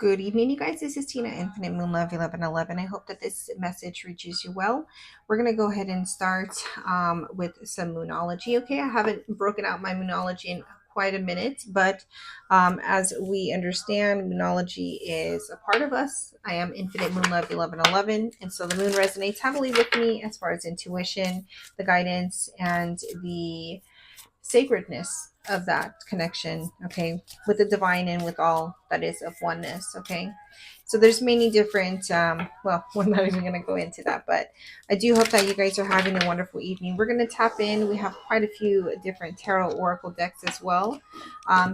Good evening, you guys. This is Tina, Infinite Moon Love 1111. I hope that this message reaches you well. We're going to go ahead and start with some moonology. Okay, I haven't broken out my moonology in quite a minute, but as we understand, moonology is a part of us. I am Infinite Moon Love 1111, and so the moon resonates heavily with me as far as intuition, the guidance, and the sacredness of that connection, okay, with the divine and with all that is of oneness, okay. So there's many different well, we're not even going to go into that, but I do hope that you guys are having a wonderful evening. We're going to tap in. We have quite a few different tarot oracle decks as well,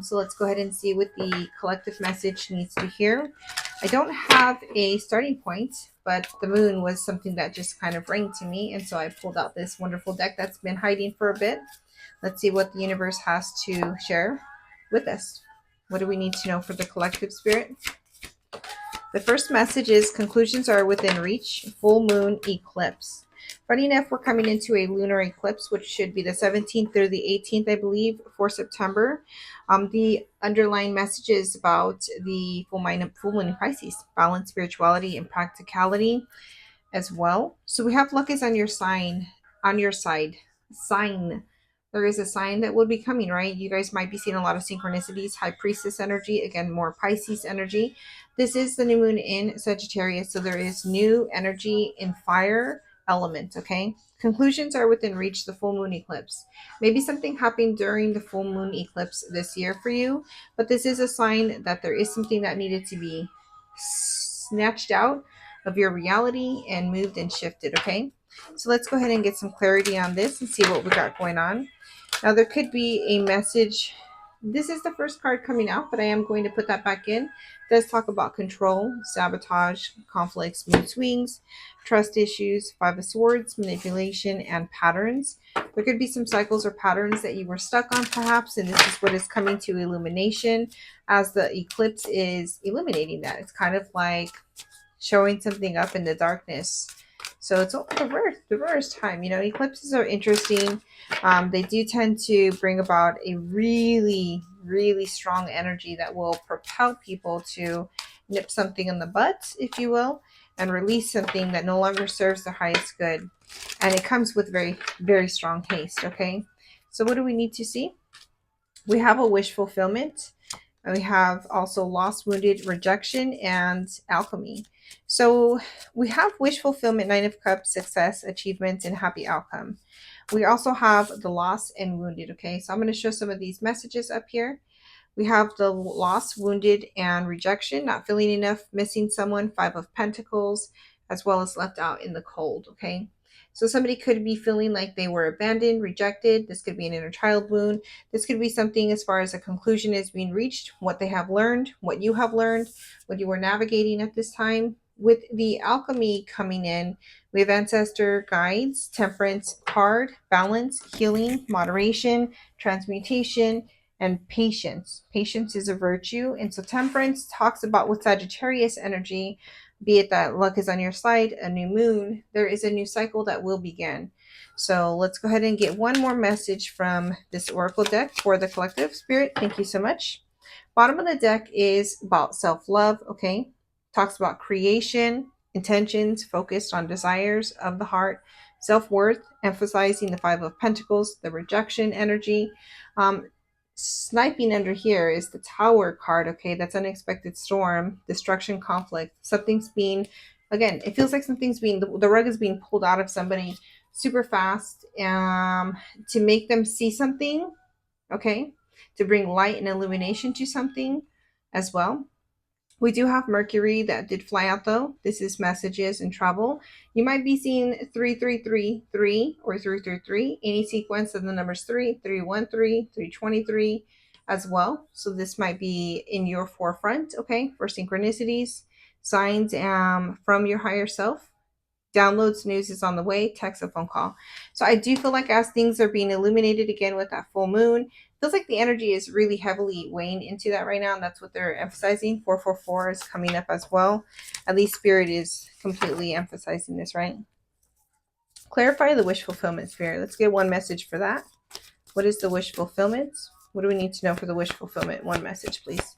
so let's go ahead and see what the collective message needs to hear. I don't have a starting point, but the moon was something that just kind of rang to me, and so I pulled out this wonderful deck that's been hiding for a bit. Let's see what the universe has to share with us. What do we need to know for the collective spirit? The first message is conclusions are within reach, full moon eclipse. Funny enough, we're coming into a lunar eclipse, which should be the 17th or the 18th, I believe, for September. The underlying message is about the full moon in Pisces, balance, spirituality, and practicality as well. So we have luck is on your side. Sign. There is a sign that will be coming, right? You guys might be seeing a lot of synchronicities, high priestess energy, again, more Pisces energy. This is the new moon in Sagittarius, so there is new energy in fire element, okay? Conclusions are within reach, the full moon eclipse. Maybe something happened during the full moon eclipse this year for you, but this is a sign that there is something that needed to be snatched out of your reality and moved and shifted, okay? So let's go ahead and get some clarity on this and see what we got going on. Now, there could be a message. This is the first card coming out, but I am going to put that back in. It does talk about control, sabotage, conflicts, mood swings, trust issues, Five of Swords, manipulation, and patterns. There could be some cycles or patterns that you were stuck on, perhaps, and this is what is coming to illumination as the eclipse is illuminating that. It's kind of like showing something up in the darkness. So it's all reverse time. You know, eclipses are interesting. They do tend to bring about a really, really strong energy that will propel people to nip something in the butt, if you will, and release something that no longer serves the highest good. And it comes with very, very strong haste, okay? So what do we need to see? We have a wish fulfillment. And we have also lost, wounded, rejection, and alchemy. So we have wish fulfillment, Nine of Cups, success, achievements, and happy outcome. We also have the lost and wounded. Okay, so I'm going to show some of these messages up here. We have the lost, wounded, and rejection, not feeling enough, missing someone, Five of Pentacles, as well as left out in the cold. Okay. So somebody could be feeling like they were abandoned, rejected. This could be an inner child wound. This could be something as far as a conclusion is being reached, what they have learned, what you have learned, what you were navigating at this time. With the alchemy coming in, we have ancestor guides, temperance card, balance, healing, moderation, transmutation, and patience. Patience is a virtue. And so temperance talks about with Sagittarius energy, be it that luck is on your side, a new moon, there is a new cycle that will begin. So let's go ahead and get one more message from this oracle deck for the collective spirit. Thank you so much. Bottom of the deck is about self-love, okay? Talks about creation, intentions focused on desires of the heart, self-worth, emphasizing the Five of Pentacles, the rejection energy. Sniping under here is the Tower card, okay? That's unexpected storm, destruction, conflict. Something's being, again, it feels like something's being, the rug is being pulled out of somebody super fast to make them see something, okay? To bring light and illumination to something as well. We do have Mercury that did fly out though. This is messages and travel. You might be seeing 3333 or 333, any sequence of the numbers 3, 313, 323 as well. So this might be in your forefront, okay, for synchronicities, signs from your higher self. Downloads, news is on the way, text, a phone call. So I do feel like as things are being illuminated again with that full moon, feels like the energy is really heavily weighing into that right now, and that's what they're emphasizing. 444 is coming up as well. At least spirit is completely emphasizing this, right? Clarify the wish fulfillment, spirit. Let's get one message for that. What is the wish fulfillment? What do we need to know for the wish fulfillment? One message, please.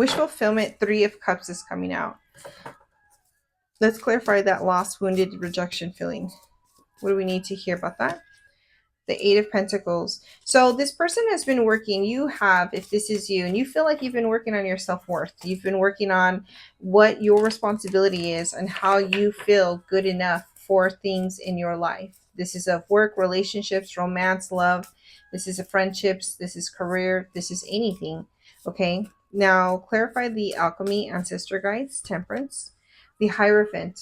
Wish fulfillment, Three of Cups is coming out. Let's clarify that lost, wounded, rejection feeling. What do we need to hear about that? The Eight of Pentacles. So this person has been working, you have, if this is you, and you feel like you've been working on your self-worth. You've been working on what your responsibility is and how you feel good enough for things in your life. This is of work, relationships, romance, love. This is a friendships. This is career. This is anything. Okay. Now clarify the alchemy, ancestor guides, temperance, the Hierophant.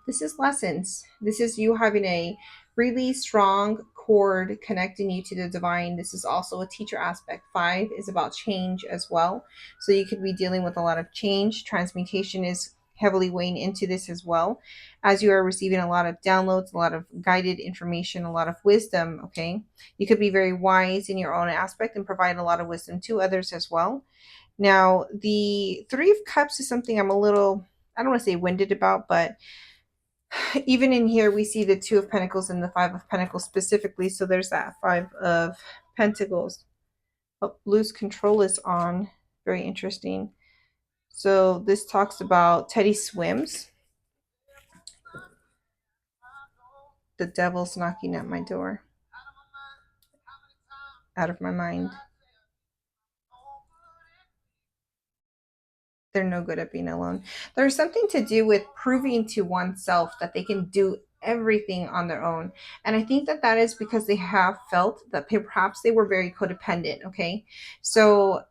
This is lessons. This is you having a really strong cord connecting you to the divine. This is also a teacher aspect. Five is about change as well. So you could be dealing with a lot of change. Transmutation is heavily weighing into this as well, as you are receiving a lot of downloads, a lot of guided information, a lot of wisdom. Okay. You could be very wise in your own aspect and provide a lot of wisdom to others as well. Now, the Three of Cups is something I'm a little, I don't want to say winded about, but even in here we see the Two of Pentacles and the Five of Pentacles specifically. So there's that Five of Pentacles. Oh, lose control is on. Very interesting. So this talks about Teddy swims. The devil's knocking at my door. Out of my mind. They're no good at being alone. There's something to do with proving to oneself that they can do everything on their own. And I think that that is because they have felt that perhaps they were very codependent. Okay. So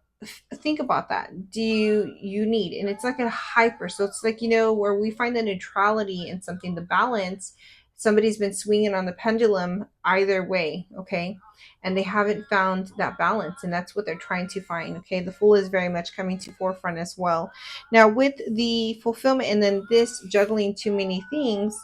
think about that. Do you need, and it's like a hyper, so it's like, where we find the neutrality in something, the balance. Somebody's been swinging on the pendulum either way. Okay. And they haven't found that balance, and that's what they're trying to find. Okay. The Fool is very much coming to forefront as well. Now with the fulfillment and then this juggling too many things,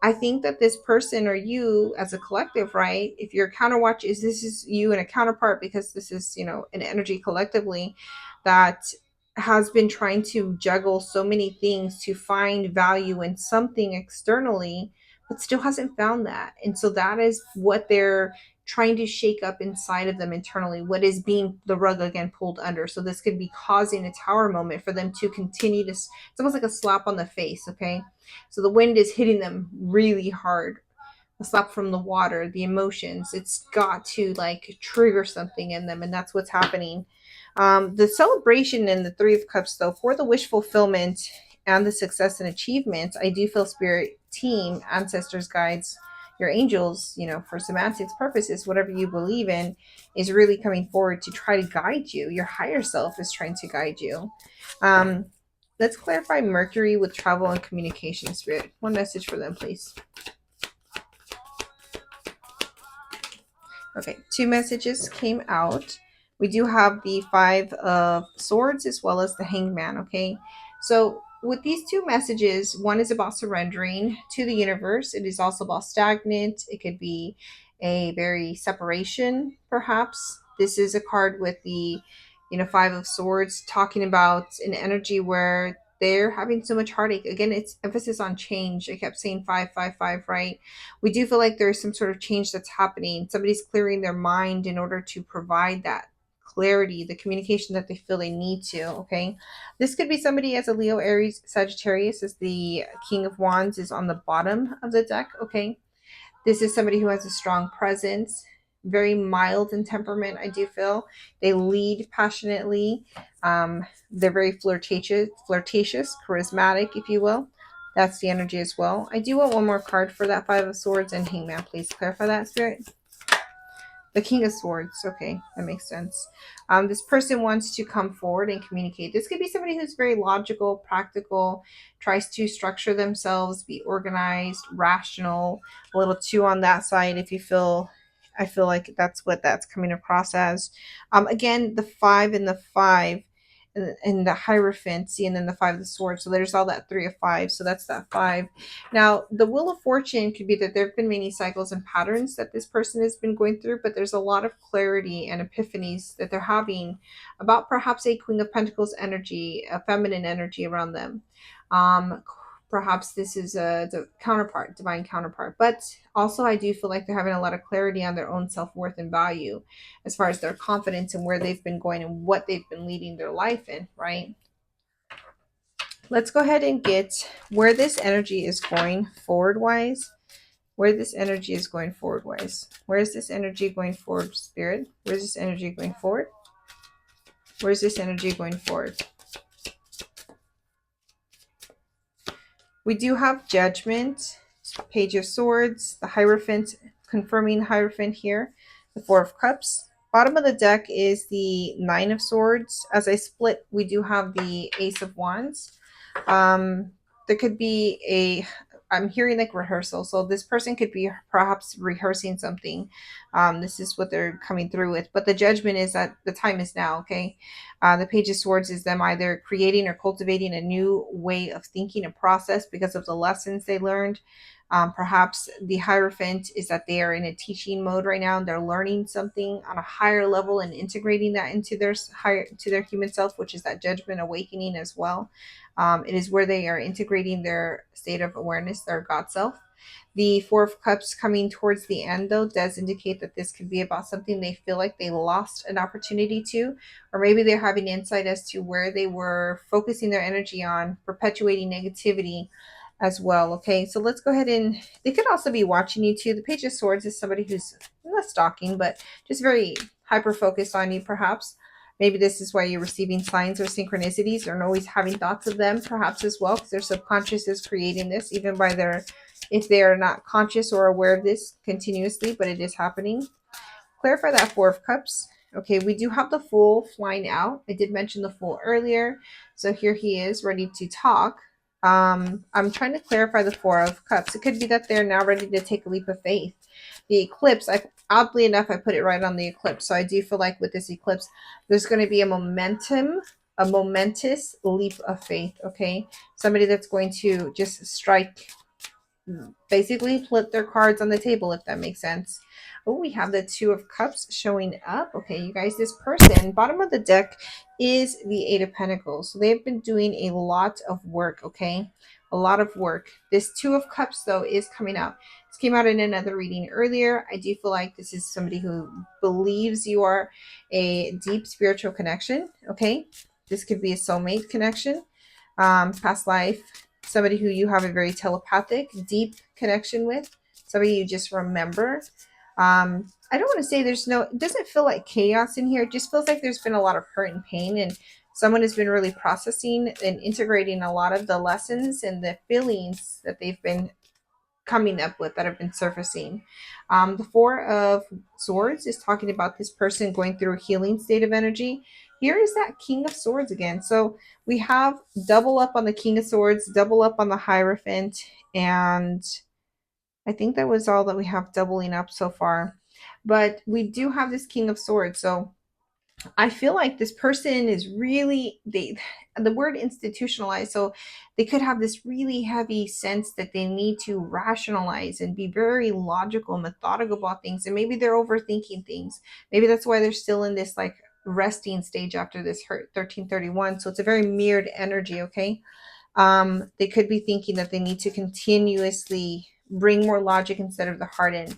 I think that this person or you as a collective, right? If your counterwatch is, this is you and a counterpart, because this is, an energy collectively that has been trying to juggle so many things to find value in something externally, but still hasn't found that. And so that is what they're trying to shake up inside of them internally, what is being the rug again pulled under. So this could be causing a tower moment for them to continue to, it's almost like a slap on the face. Okay. So the wind is hitting them really hard. A slap from the water, the emotions. It's got to like trigger something in them, and that's what's happening. The celebration in the Three of Cups, though, for the wish fulfillment and the success and achievements, I do feel spirit team, ancestors, guides, your angels, for semantics purposes, whatever you believe in, is really coming forward to try to guide you. Your higher self is trying to guide you. Um, Let's clarify Mercury with travel and communication, spirit. One message for them, please. Okay, two messages came out. We do have the Five of Swords as well as the Hangman, okay? So with these two messages, one is about surrendering to the universe. It is also about stagnant. It could be a very separation, perhaps. This is a card with the, Five of Swords, talking about an energy where they're having so much heartache. Again, it's emphasis on change. I kept saying 555, right? We do feel like there's some sort of change that's happening. Somebody's clearing their mind in order to provide that clarity, the communication that they feel they need to. Okay. This could be somebody as a Leo, Aries, Sagittarius, as the King of Wands is on the bottom of the deck. Okay. This is somebody who has a strong presence, very mild in temperament, I do feel. They lead passionately. They're very flirtatious, charismatic, if you will. That's the energy as well. I do want one more card for that Five of Swords and Hangman. Please clarify that, Spirit. The King of Swords. Okay, that makes sense. This person wants to come forward and communicate. This could be somebody who's very logical, practical, tries to structure themselves, be organized, rational, a little too on that side if you feel, I feel like that's what that's coming across as. Again, the Five and the Five and the Hierophant, see, and then the Five of the Swords. So there's all that Three of Five. So that's that five. Now, the Wheel of Fortune could be that there have been many cycles and patterns that this person has been going through, but there's a lot of clarity and epiphanies that they're having about perhaps a Queen of Pentacles energy, a feminine energy around them. Um, Perhaps this is a counterpart, divine counterpart. But also, I do feel like they're having a lot of clarity on their own self worth and value as far as their confidence and where they've been going and what they've been leading their life in, right? Let's go ahead and get where this energy is going forward wise. Where this energy is going forward wise. Where is this energy going forward, Spirit? Where's this energy going forward? Where's this energy going forward? We do have Judgment, Page of Swords, the Hierophant, confirming Hierophant here, the Four of Cups. Bottom of the deck is the Nine of Swords. As I split, we do have the Ace of Wands. There could be I'm hearing like rehearsal. So this person could be perhaps rehearsing something. This is what they're coming through with. But the Judgment is that the time is now, okay? The Page of Swords is them either creating or cultivating a new way of thinking and process because of the lessons they learned. Perhaps the Hierophant is that they are in a teaching mode right now and they're learning something on a higher level and integrating that into their human self, which is that Judgment awakening as well. It is where they are integrating their state of awareness, their God self. The Four of Cups coming towards the end, though, does indicate that this could be about something they feel like they lost an opportunity to, or maybe they're having insight as to where they were focusing their energy on, perpetuating negativity as well. Okay, so let's go ahead and they could also be watching you too. The Page of Swords is somebody who's not stalking, but just very hyper focused on you, perhaps. Maybe this is why you're receiving signs or synchronicities or always having thoughts of them, perhaps as well, because their subconscious is creating this, even by their, if they are not conscious or aware of this continuously, but it is happening. Clarify that Four of Cups. Okay, we do have the Fool flying out. I did mention the Fool earlier. So here he is ready to talk. I'm trying to clarify the Four of Cups. It could be that they're now ready to take a leap of faith. The eclipse, oddly enough, I put it right on the eclipse. So I do feel like with this eclipse, there's going to be a momentous leap of faith. Okay, somebody that's going to just strike, basically flip their cards on the table, if that makes sense. Oh, we have the Two of Cups showing up. Okay, you guys, this person, bottom of the deck is the Eight of Pentacles. So they've been doing a lot of work, okay? A lot of work. This Two of Cups, though, is coming out. This came out in another reading earlier. I do feel like this is somebody who believes you are a deep spiritual connection, okay? This could be a soulmate connection, past life, somebody who you have a very telepathic, deep connection with, somebody you just remember. I don't want to say it doesn't feel like chaos in here. It just feels like there's been a lot of hurt and pain, and someone has been really processing and integrating a lot of the lessons and the feelings that they've been coming up with that have been surfacing. The Four of Swords is talking about this person going through a healing state of energy. Here is that King of Swords again. So we have double up on the King of Swords, double up on the Hierophant, and I think that was all that we have doubling up so far. But we do have this King of Swords. So I feel like this person is really the word institutionalized. So they could have this really heavy sense that they need to rationalize and be very logical and methodical about things. And maybe they're overthinking things. Maybe that's why they're still in this like resting stage after this hurt 1331. So it's a very mirrored energy, okay? They could be thinking that they need to continuously bring more logic instead of the heart in.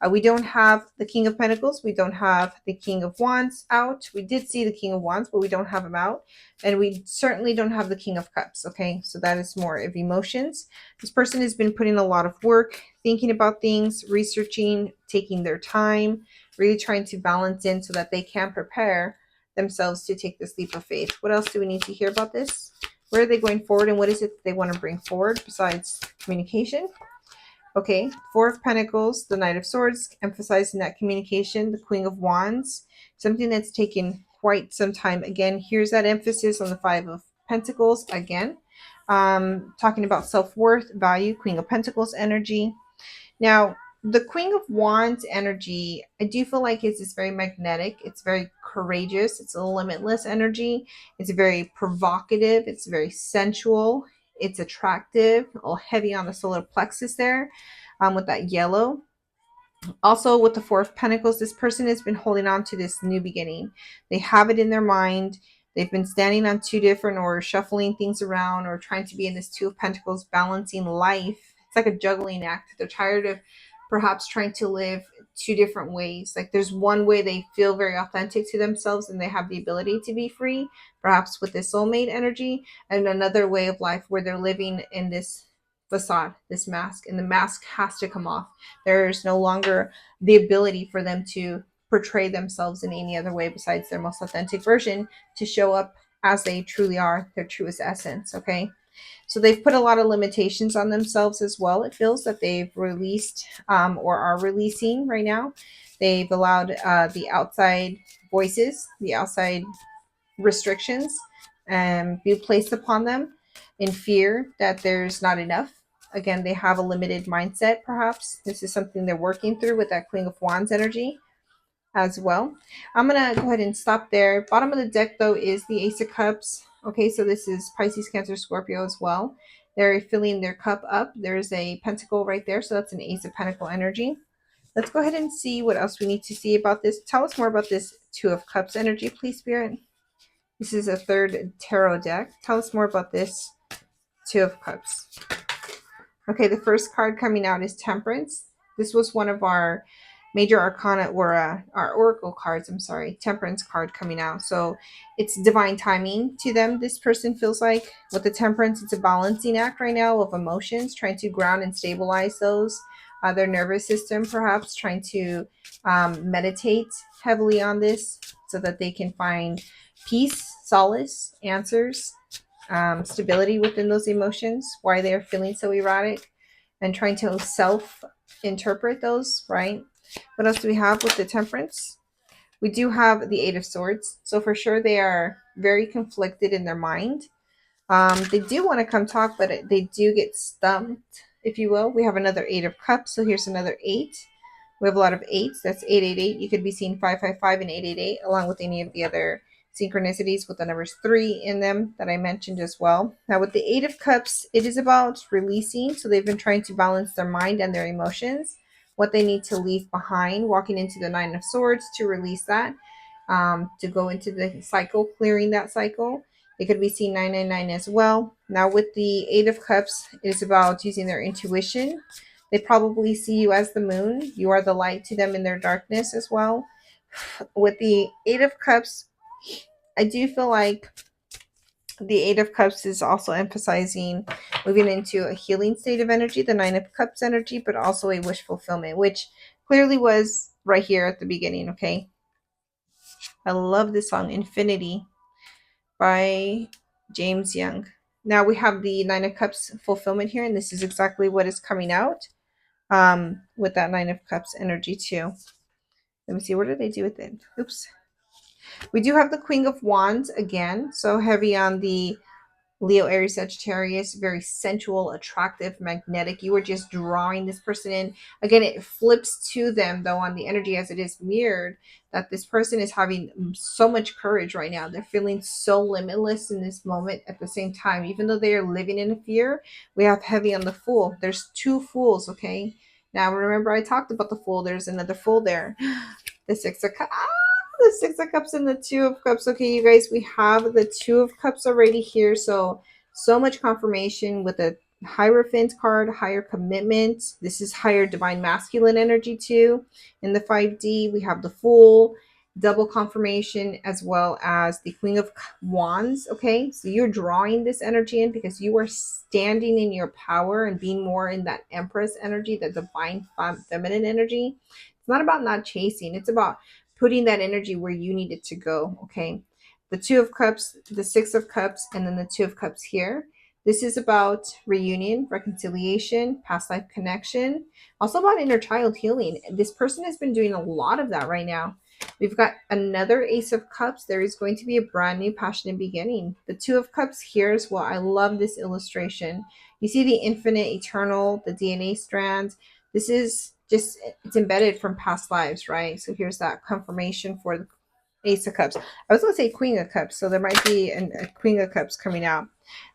We don't have the King of Pentacles. We don't have the King of Wands out. We did see the King of Wands, but we don't have him out. And we certainly don't have the King of Cups, okay? So that is more of emotions. This person has been putting a lot of work, thinking about things, researching, taking their time, really trying to balance in so that they can prepare themselves to take this leap of faith. What else do we need to hear about this? Where are they going forward, and what is it that they want to bring forward besides communication? Okay, Four of Pentacles, the Knight of Swords, emphasizing that communication, the Queen of Wands, something that's taken quite some time. Again, here's that emphasis on the Five of Pentacles again. Talking about self-worth, value, Queen of Pentacles energy. Now, the Queen of Wands energy, I do feel like it's very magnetic. It's very courageous. It's a limitless energy. It's very provocative. It's very sensual. It's attractive. All heavy on the solar plexus there, with that yellow. Also, with the Four of Pentacles, this person has been holding on to this new beginning. They have it in their mind. They've been standing on two different or shuffling things around or trying to be in this Two of Pentacles, balancing life. It's like a juggling act. They're tired of perhaps trying to live two different ways. Like there's one way they feel very authentic to themselves and they have the ability to be free, perhaps with this soulmate energy, and another way of life where they're living in this facade, this mask, and the mask has to come off. There's no longer the ability for them to portray themselves in any other way besides their most authentic version, to show up as they truly are, their truest essence. Okay. So they've put a lot of limitations on themselves as well. It feels that they've released or are releasing right now. They've allowed the outside voices, the outside restrictions be placed upon them in fear that there's not enough. Again, they have a limited mindset, perhaps. This is something they're working through with that Queen of Wands energy as well. I'm going to go ahead and stop there. Bottom of the deck, though, is the Ace of Cups. Okay, so this is Pisces, Cancer, Scorpio as well. They're filling their cup up. There's a pentacle right there, so that's an Ace of Pentacle energy. Let's go ahead and see what else we need to see about this. Tell us more about this Two of Cups energy, please, Spirit. This is a third tarot deck. Tell us more about this Two of Cups. Okay, the first card coming out is Temperance. This was one of our major arcana, or our oracle cards, I'm sorry, Temperance card coming out. So it's divine timing to them, this person feels like. With the Temperance, it's a balancing act right now of emotions, trying to ground and stabilize those. Their nervous system, perhaps, trying to meditate heavily on this so that they can find peace, solace, answers, stability within those emotions, why they're feeling so erratic, and trying to self-interpret those, right? What else do we have with the Temperance? We do have the Eight of Swords. So for sure they are very conflicted in their mind. They do want to come talk, but they do get stumped, if you will. We have another Eight of Cups. So here's another 8. We have a lot of 8s. That's 888. You could be seeing 555 and 888 along with any of the other synchronicities with the numbers 3 in them that I mentioned as well. Now with the Eight of Cups, it is about releasing. So they've been trying to balance their mind and their emotions, what they need to leave behind, walking into the Nine of Swords to release that, to go into the cycle, clearing that cycle. It could be seen 999 as well. Now with the Eight of Cups, it is about using their intuition. They probably see you as the moon. You are the light to them in their darkness as well. With the Eight of Cups, I do feel like the Eight of Cups is also emphasizing moving into a healing state of energy, the Nine of Cups energy, but also a wish fulfillment, which clearly was right here at the beginning, okay? I love this song, Infinity, by James Young. Now we have the Nine of Cups fulfillment here, and this is exactly what is coming out with that Nine of Cups energy too. Let me see, what did they do with it? Oops. We do have the Queen of Wands again, so heavy on the Leo, Aries, Sagittarius, very sensual, attractive, magnetic. You are just drawing this person in. Again, it flips to them, though, on the energy as it is mirrored, that this person is having so much courage right now. They're feeling so limitless in this moment at the same time. Even though they are living in fear, we have heavy on the Fool. There's 2 Fools, okay? Now, remember I talked about the Fool. There's another Fool there. The Six of Cups. The Six of Cups and the Two of Cups. Okay, you guys, we have the Two of Cups already here. So much confirmation with the Hierophant card, higher commitment. This is higher divine masculine energy too. In the 5D, we have the Fool, double confirmation, as well as the Queen of Wands. Okay, so you're drawing this energy in because you are standing in your power and being more in that Empress energy, that divine feminine energy. It's not about not chasing. It's about putting that energy where you need it to go, okay? The Two of Cups, the Six of Cups, and then the Two of Cups here. This is about reunion, reconciliation, past life connection, also about inner child healing. This person has been doing a lot of that right now. We've got another Ace of Cups. There is going to be a brand new passionate beginning. The Two of Cups here as well. I love this illustration. You see the infinite, eternal, the DNA strands. This is just, it's embedded from past lives, right? So here's that confirmation for the Ace of Cups. I was going to say Queen of Cups, so there might be a Queen of Cups coming out.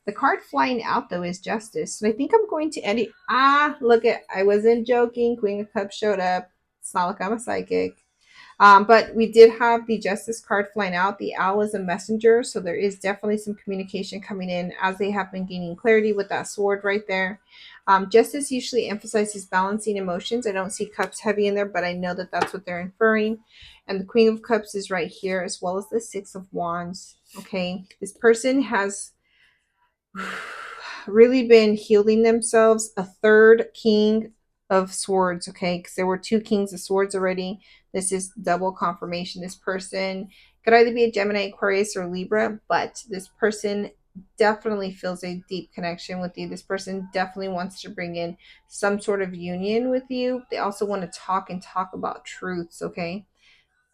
The card flying out, though, is Justice. And I think I'm going to end it. Look at, I wasn't joking. Queen of Cups showed up. It's not like I'm a psychic. But we did have the Justice card flying out. The owl is a messenger, so there is definitely some communication coming in as they have been gaining clarity with that sword right there. Justice usually emphasizes balancing emotions. I don't see cups heavy in there, but I know that that's what they're inferring. And the Queen of Cups is right here, as well as the Six of Wands. Okay, this person has really been healing themselves. A third King of Swords, okay, because there were two Kings of Swords already. This is double confirmation. This person could either be a Gemini, Aquarius, or Libra, but this person definitely feels a deep connection with you. This person definitely wants to bring in some sort of union with you. They also want to talk and talk about truths, okay?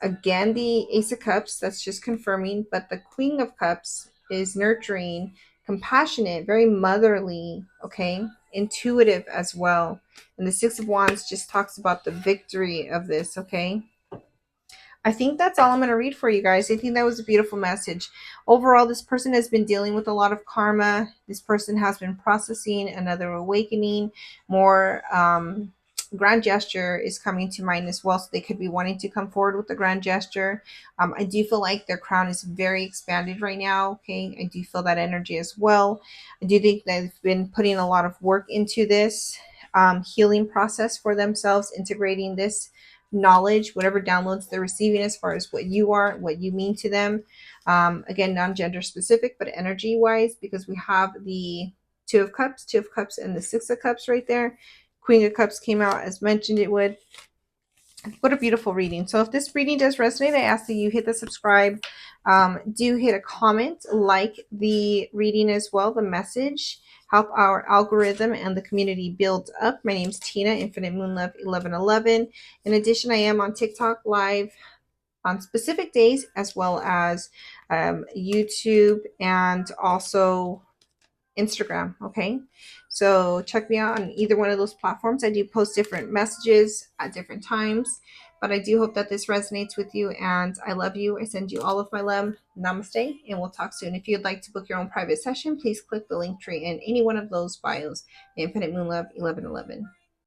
Again, the Ace of Cups, that's just confirming, but the Queen of Cups is nurturing, compassionate, very motherly, okay, intuitive as well. And the Six of Wands just talks about the victory of this, okay. I think that's all I'm going to read for you guys. I think that was a beautiful message. Overall, this person has been dealing with a lot of karma. This person has been processing another awakening. More grand gesture is coming to mind as well. So they could be wanting to come forward with the grand gesture. I do feel like their crown is very expanded right now. Okay. I do feel that energy as well. I do think they've been putting a lot of work into this healing process for themselves, integrating this knowledge, whatever downloads they're receiving as far as what you are, what you mean to them. Again, non-gender specific, but energy wise, because we have the Two of Cups, and the Six of Cups right there. Queen of Cups came out as mentioned it would. What a beautiful reading. So if this reading does resonate, I ask that you hit the subscribe. Do hit a comment, like the reading as well, the message. Help our algorithm and the community build up. My name is Tina, Infinite Moon Love 1111. In addition, I am on TikTok live on specific days, as well as YouTube and also Instagram. Okay. So check me out on either one of those platforms. I do post different messages at different times, but I do hope that this resonates with you. And I love you. I send you all of my love. Namaste. And we'll talk soon. If you'd like to book your own private session, please click the link tree in any one of those bios. Infinite Moon Love 1111.